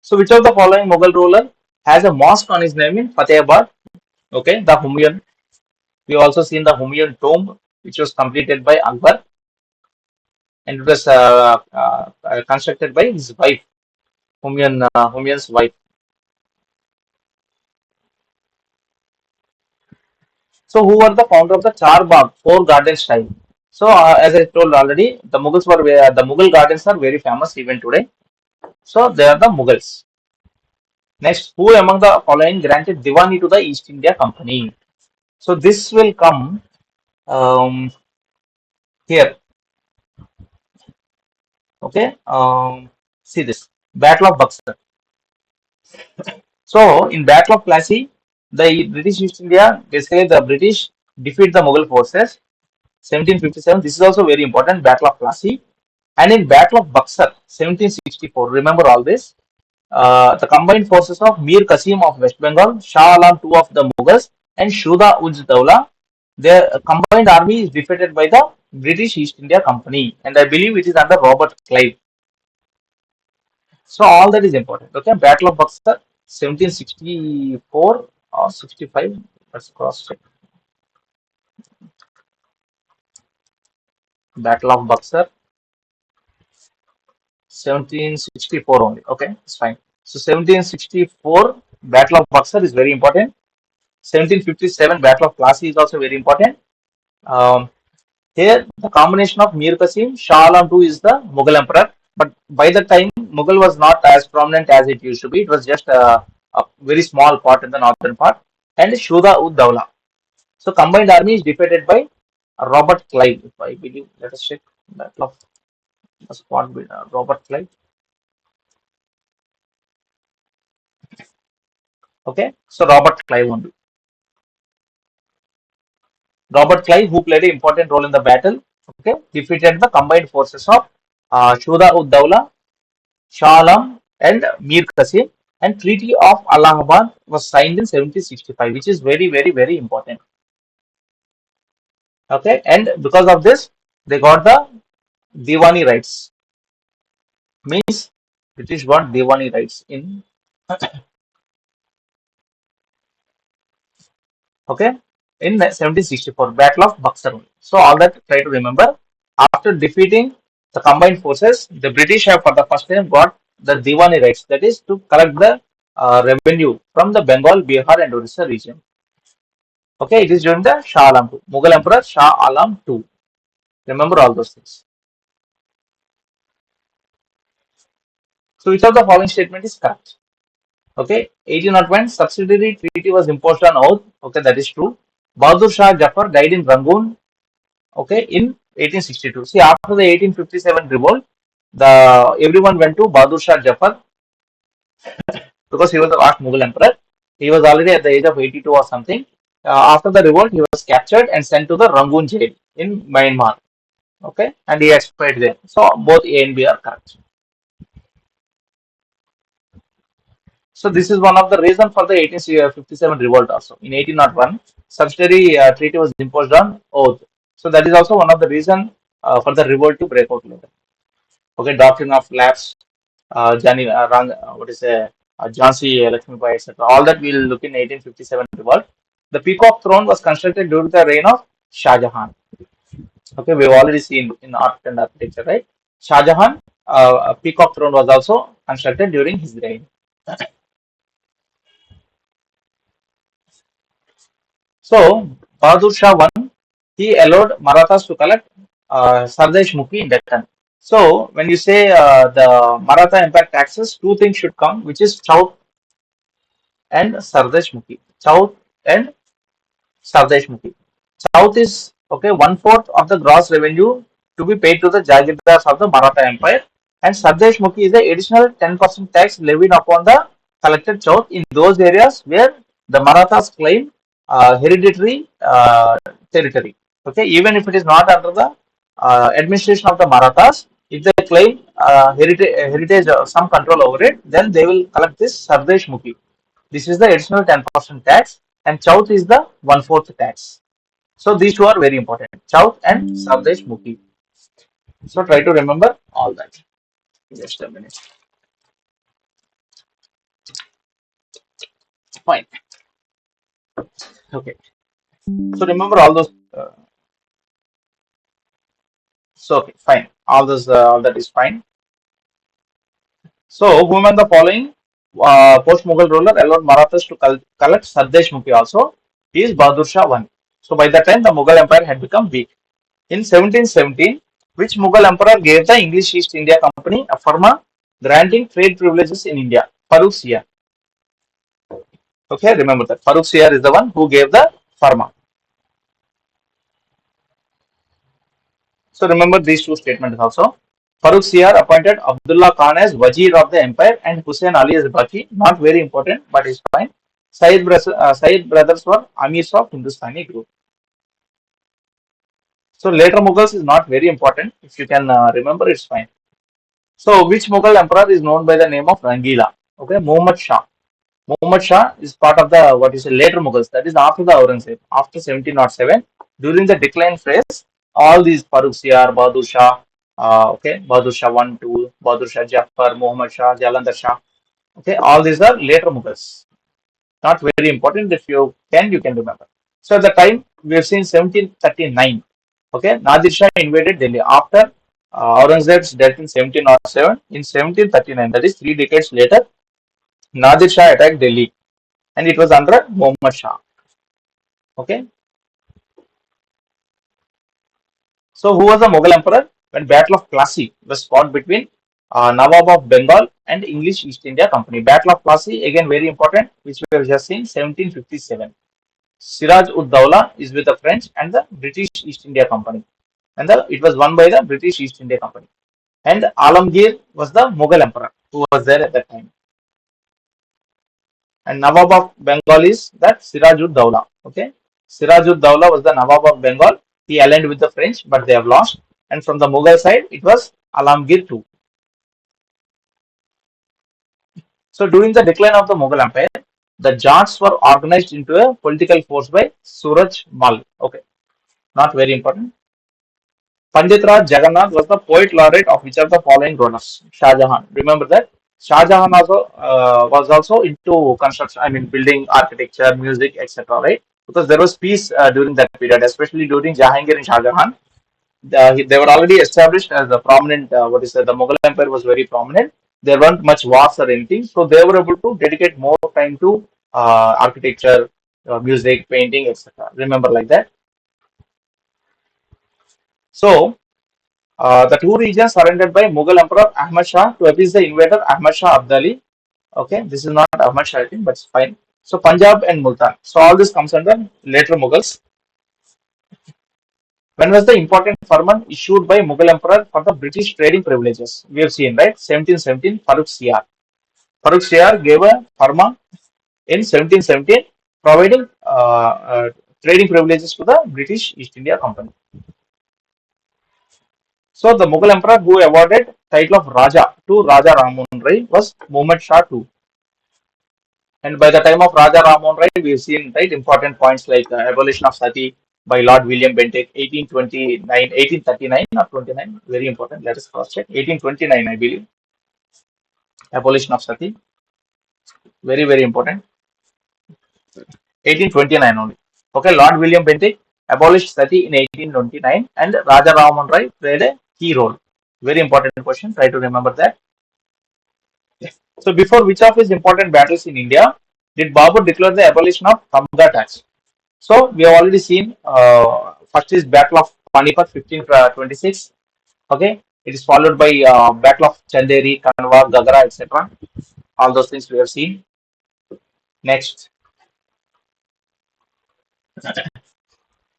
So which of the following Mughal ruler has a mosque on his name in Fatehbad? Okay, the Humayun. We also seen the Humayun tomb, which was completed by Akbar, and it was constructed by his wife, Humayun's wife. So who were the founder of the Char Bagh, four garden style? So as I told already, the Mughal gardens are very famous even today. So they are the Mughals. Next, who among the following granted Diwani to the East India Company? So this will come here. Okay. See this Battle of Buxar. So in Battle of Plassey, the British East India basically the British defeat the Mughal forces. 1757. This is also very important. Battle of Plassey, and in Battle of Buxar, 1764. Remember all this. The combined forces of Mir Qasim of West Bengal, Shah Alam II of the Mughals, and Shuja Uz Dawla, their combined army is defeated by the British East India Company, and I believe it is under Robert Clive. So all that is important. Okay, Battle of Buxar, 1764 or 65. Let's cross check. Battle of Buxar, 1764 only. Okay, it's fine. So 1764 Battle of Buxar is very important. 1757 Battle of Plassey is also very important. Um, Here, the combination of Mir Qasim, Shah Alam II is the Mughal emperor. But by the time, Mughal was not as prominent as it used to be. It was just a very small part in the northern part. And Shuja ud Dawla. So, combined army is defeated by Robert Clive. If I believe, let us check. Battle of the spot with Robert Clive. Okay, so Robert Clive only. Robert Clive, who played an important role in the battle, okay, defeated the combined forces of Shuja ud Dawla, Shah Alam and Mir Qasim, and Treaty of Allahabad was signed in 1765, which is very, very, very important. Okay, and because of this, they got the Diwani rights. Means British got Diwani rights in okay in 1764 Battle of Buxar. So all that try to remember. After defeating the combined forces, the British have for the first time got the Diwani rights, that is to collect the revenue from the Bengal, Bihar, and Orissa region. Okay, it is during the Shah Alam II, Mughal Emperor Shah Alam II. Remember all those things. So, which of the following statement is correct? Okay, 1801 subsidiary treaty was imposed on oath. Okay, that is true. Bahadur Shah Jafar died in Rangoon. Okay, in 1862. See, after the 1857 revolt, the everyone went to Bahadur Shah Jafar because he was the last Mughal emperor. He was already at the age of 82 or something. After the revolt, he was captured and sent to the Rangoon jail in Myanmar. Okay, and he expired there. So both A and B are correct. So this is one of the reason for the 1857 revolt also. In 1801, subsidiary treaty was imposed on oath. So that is also one of the reason for the revolt to break out later. Okay, doctrine of lapse, what is Jhansi, Lakshmi Bai, etc. All that we'll look in 1857 revolt. The Peacock throne was constructed during the reign of Shah Jahan. Okay, we've already seen in art and architecture, right? Shah Jahan a peacock throne was also constructed during his reign. So Bahadur Shah I, he allowed Marathas to collect Sardesh Mukhi in Deccan. So when you say the Maratha Empire taxes, two things should come, which is Chout and Sardesh Mukhi. Chout and Sardesh Mukhi. South is okay 1/4 of the gross revenue to be paid to the Jagirdars of the Maratha Empire, and Sardesh Mukhi is the additional 10% tax levied upon the collected South in those areas where the Marathas claim hereditary territory. Okay, even if it is not under the administration of the Marathas, if they claim heritage some control over it, then they will collect this Sardesh Mukhi. This is the additional 10% tax, and Chowth is the 1/4 tax. So these two are very important, Chowth and Sardesh Mukhi. So try to remember all that. Just a minute. Fine. Okay. So remember all those. So okay, fine. All that is fine. So whom are the following post-Mughal ruler allowed Marathas to collect Sardesh Mukhi also? He is Bahadur Shah I. So by that time the Mughal Empire had become weak. In 1717, which Mughal emperor gave the English East India Company a firma granting trade privileges in India? Farooq Siyar. Okay, remember that. Farooq Siyar is the one who gave the firma. So remember these two statements also. Farooq Siyar appointed Abdullah Khan as Wazir of the empire and Hussein Ali as Baki. Not very important, but it's fine. Sayyid brothers were Amirs of Hindustani group. So later Mughals is not very important. If you can remember, it's fine. So which Mughal emperor is known by the name of Rangila? Okay, Muhammad Shah. Muhammad Shah is part of the what is a later Mughals, that is after the Aurangzeb, after 1707. During the decline phase, all these Farooq Siyar, Bahadur Shah, okay, Bahadur Shah 1, 2, Bahadur Shah Jafar, Muhammad Shah, Jalandhar Shah, okay, all these are later Mughals. Not very important. If you can remember. So at the time we have seen 1739. Okay, Nadir Shah invaded Delhi after Aurangzeb's death in 1707. In 1739, that is 3 decades later, Nadir Shah attacked Delhi, and it was under Muhammad Shah. Okay, so who was the Mughal emperor? When Battle of Plassey was fought between Nawab of Bengal and English East India Company. Battle of Plassey, again very important, which we have just seen, 1757. Siraj ud Dawla is with the French and the British East India Company, and it was won by the British East India Company. And Alamgir was the Mughal emperor who was there at that time. And Nawab of Bengal is that Siraj ud Dawla. Okay, Siraj ud Dawla was the Nawab of Bengal. He aligned with the French, but they have lost. And from the Mughal side, it was Alamgir too. So during the decline of the Mughal Empire, the Jats were organized into a political force by Suraj Mal. Okay, not very important. Pandit Raj Jagannath was the poet laureate of which of the following rulers? Shah Jahan. Remember that Shah Jahan also was also into construction. I mean, building, architecture, music, etc. Right? Because there was peace during that period, especially during Jahangir and Shah Jahan. They were already established as a prominent. What is that? The Mughal Empire was very prominent. There weren't much wars or anything, so they were able to dedicate more time to architecture, music, painting, etc. Remember like that. So the two regions surrendered by Mughal Emperor Ahmad Shah to appease the invader Ahmad Shah Abdali. Okay, this is not Ahmad Shah, I think, but it's fine. So Punjab and Multan. So all this comes under later Mughals. When was the important firman issued by Mughal Emperor for the British trading privileges? We have seen, right? 1717, Farooq Siyar. Farooq Siyar gave a firma in 1717 providing trading privileges to the British East India Company. So the Mughal emperor who awarded title of Raja to Raja Ramohun Rai was Muhammad Shah II. And by the time of Raja Ramohun Rai, we have seen right important points like abolition of sati by Lord William Bentinck, 1829, 1839 or 29. Very important. Let us cross check. 1829, I believe. Abolition of sati. Very very important. 1829 only. Okay, Lord William Bentinck abolished sati in 1829, and Raja Ramohun Rai played a key role. Very important question. Try to remember that. So before which of his important battles in India did Babur declare the abolition of Tamga tax? So we have already seen first is Battle of Panipat 1526. Okay, it is followed by Battle of Chanderi, Kanwa, Gagra, etc. All those things we have seen. Next,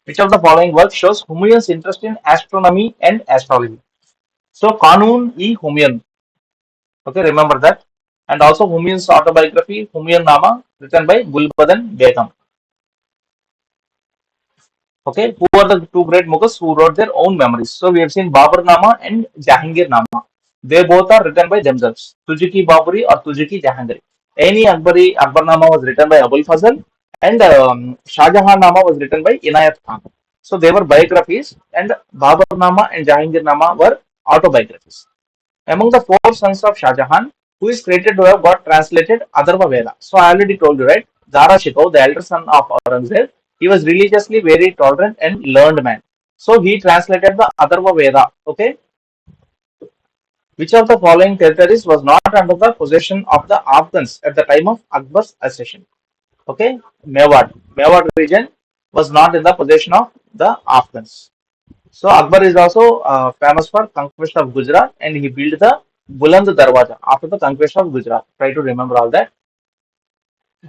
which of the following work shows Humayun's interest in astronomy and astrology? So Kanun-i-Humayun. Okay, remember that. And also Humayun's autobiography, Humayun Nama, written by Gulbadan Begum. Okay, who are the two great Mughals who wrote their own memories? So we have seen Babur Nama and Jahangir Nama. They both are written by themselves. Tujiki Baburi or Tujiki Jahangiri. Any Akbar Nama was written by Abul Fazl, and Shah Jahan Nama was written by Inayat Khan. So they were biographies, and Babur Nama and Jahangir Nama were autobiographies. Among the four sons of Shah Jahan, who is credited to have got translated Atharva Veda. So I already told you, right? Dara Shikoh, the elder son of Aurangzeb, he was religiously very tolerant and learned man. So he translated the Atharva Veda. Okay, which of the following territories was not under the possession of the Afghans at the time of Akbar's accession? Okay, Mewat. Mewat region was not in the possession of the Afghans. So Akbar is also famous for conquest of Gujarat, and he built the Buland Darwaja after the conquest of Gujarat. Try to remember all that.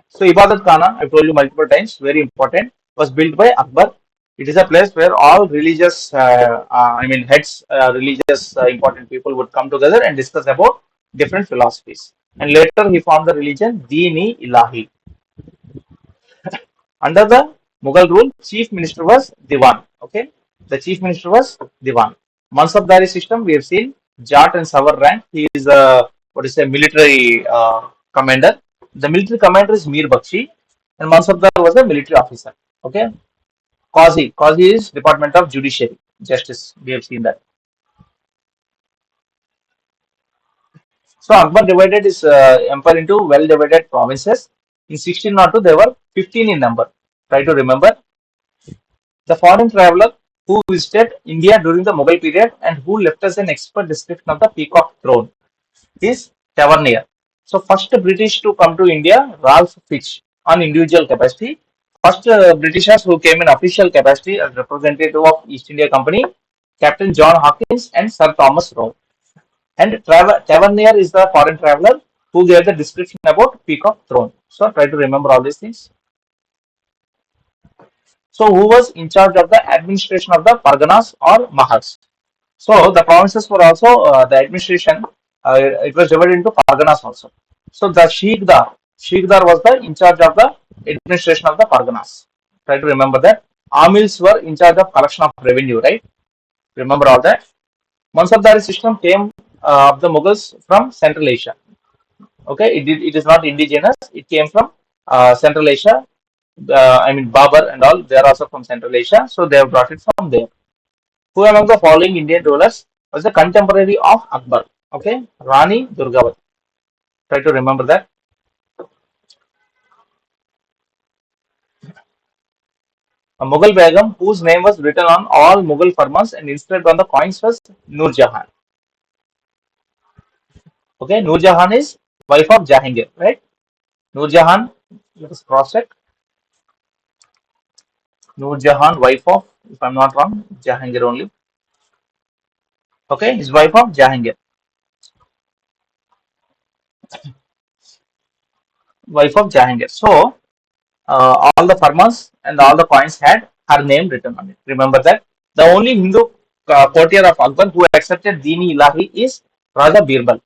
So Ibadat Khana, I told you multiple times, very important, was built by Akbar. It is a place where all religious, heads, religious important people would come together and discuss about different philosophies. And later he formed the religion Dini Ilahi. Under the Mughal rule, chief minister was Diwan. Okay, the chief minister was Diwan. Mansabdari system, we have seen Jat and Savar rank. He is a what is a military commander. The military commander is Mir Bakshi, and Mansabdar was a military officer. Okay, Qazi is Department of Judiciary, Justice. We have seen that. So Akbar divided his empire into well divided provinces. In 1602, there were 15 in number. Try to remember. The foreign traveler who visited India during the Mughal period and who left us an expert description of the peacock throne is Tavernier. So first British to come to India, Ralph Fitch on individual capacity. First Britishers who came in official capacity as representative of East India Company, Captain John Hawkins and Sir Thomas Roe. And Tavernier is the foreign traveler who gave the description about peacock throne. So try to remember all these things. So who was in charge of the administration of the Parganas or Mahals? So the provinces were also the administration. It was divided into Parganas also. So the Sheikhdar was the in charge of the administration of the Parganas. Try to remember that. Amils were in charge of collection of revenue, right? Remember all that. Mansabdari system came of the Mughals from Central Asia. Okay, it is not indigenous. It came from Central Asia. Babur and all. They are also from Central Asia, so they have brought it from there. Who among the following Indian rulers was a contemporary of Akbar? Okay, Rani Durgavati. Try to remember that. A Mughal Begum whose name was written on all Mughal farmans and inscribed on the coins was Nur Jahan. Okay, Nur Jahan is wife of Jahangir, right? Nur Jahan, let us cross check. Nur Jahan, wife of, if I'm not wrong, Jahangir only. Okay, his wife of Jahangir. Wife of Jahangir. So, all the farmers and all the coins had her name written on it. Remember that. The only Hindu courtier of Akbar who accepted Dini Ilahi is Raja Birbal.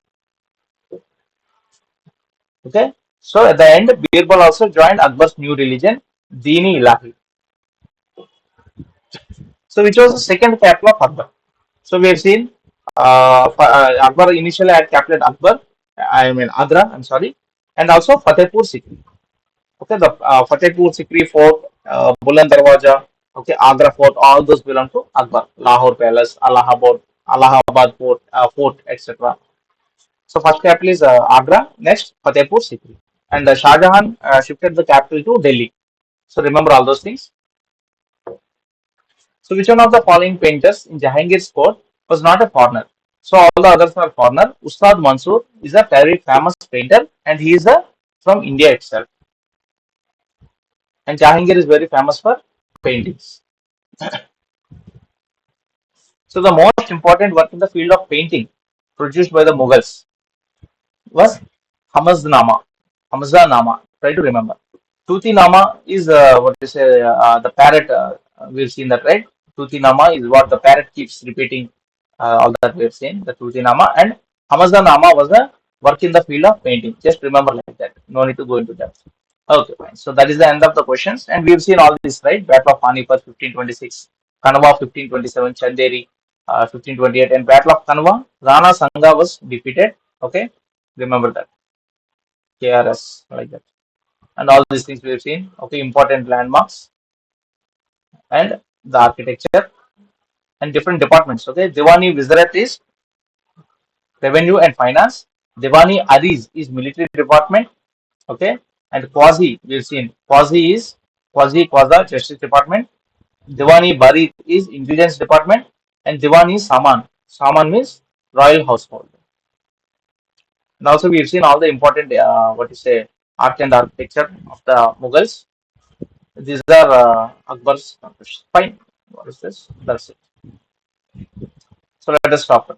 Okay. So at the end, Birbal also joined Akbar's new religion, Dini Ilahi. So which was the second capital of Akbar. So we have seen Akbar initially had captured Agra, I'm sorry, and also Fatehpur Sikri. Okay, the Fatehpur Sikri Fort, Buland Darwaja, okay, Agra Fort, all those belong to Akbar. Lahore Palace, Allahabad Fort, etc. So first capital is Agra, next Fatehpur Sikri. And Shah Jahan shifted the capital to Delhi. So remember all those things. So which one of the following painters in Jahangir's court was not a foreigner? So all the others are foreigner. Ustad Mansoor is a very famous painter, and he is from India itself. And Jahangir is very famous for paintings. So the most important work in the field of painting produced by the Mughals was Hamaznama. Hamzanama. Try to remember. Tutinama is what you say, the parrot. We've seen that, right? Tutinama is what the parrot keeps repeating. All that we've seen. The Tutinama and Hamazanama was a work in the field of painting. Just remember like that. No need to go into that. Okay, fine. So that is the end of the questions, and we've seen all this, right? Battle of Panipat 1526, Kanwa 1527, Chanderi 1528, and Battle of Kanwa, Rana Sangha was defeated. Okay, remember that. KRS like that, and all these things we've seen. Okay, important landmarks and the architecture and different departments. Okay, Diwani Wizarate is revenue and finance. Diwani Aris is military department. Okay, and Quasi we've seen. Quasi Quaza Justice Department. Diwani Bari is intelligence department, and Diwani Saman. Saman means royal household. And also we've seen all the important what you say art and architecture of the Mughals. These are Akbar's conquests. Fine. What is this? That's it. So let us stop.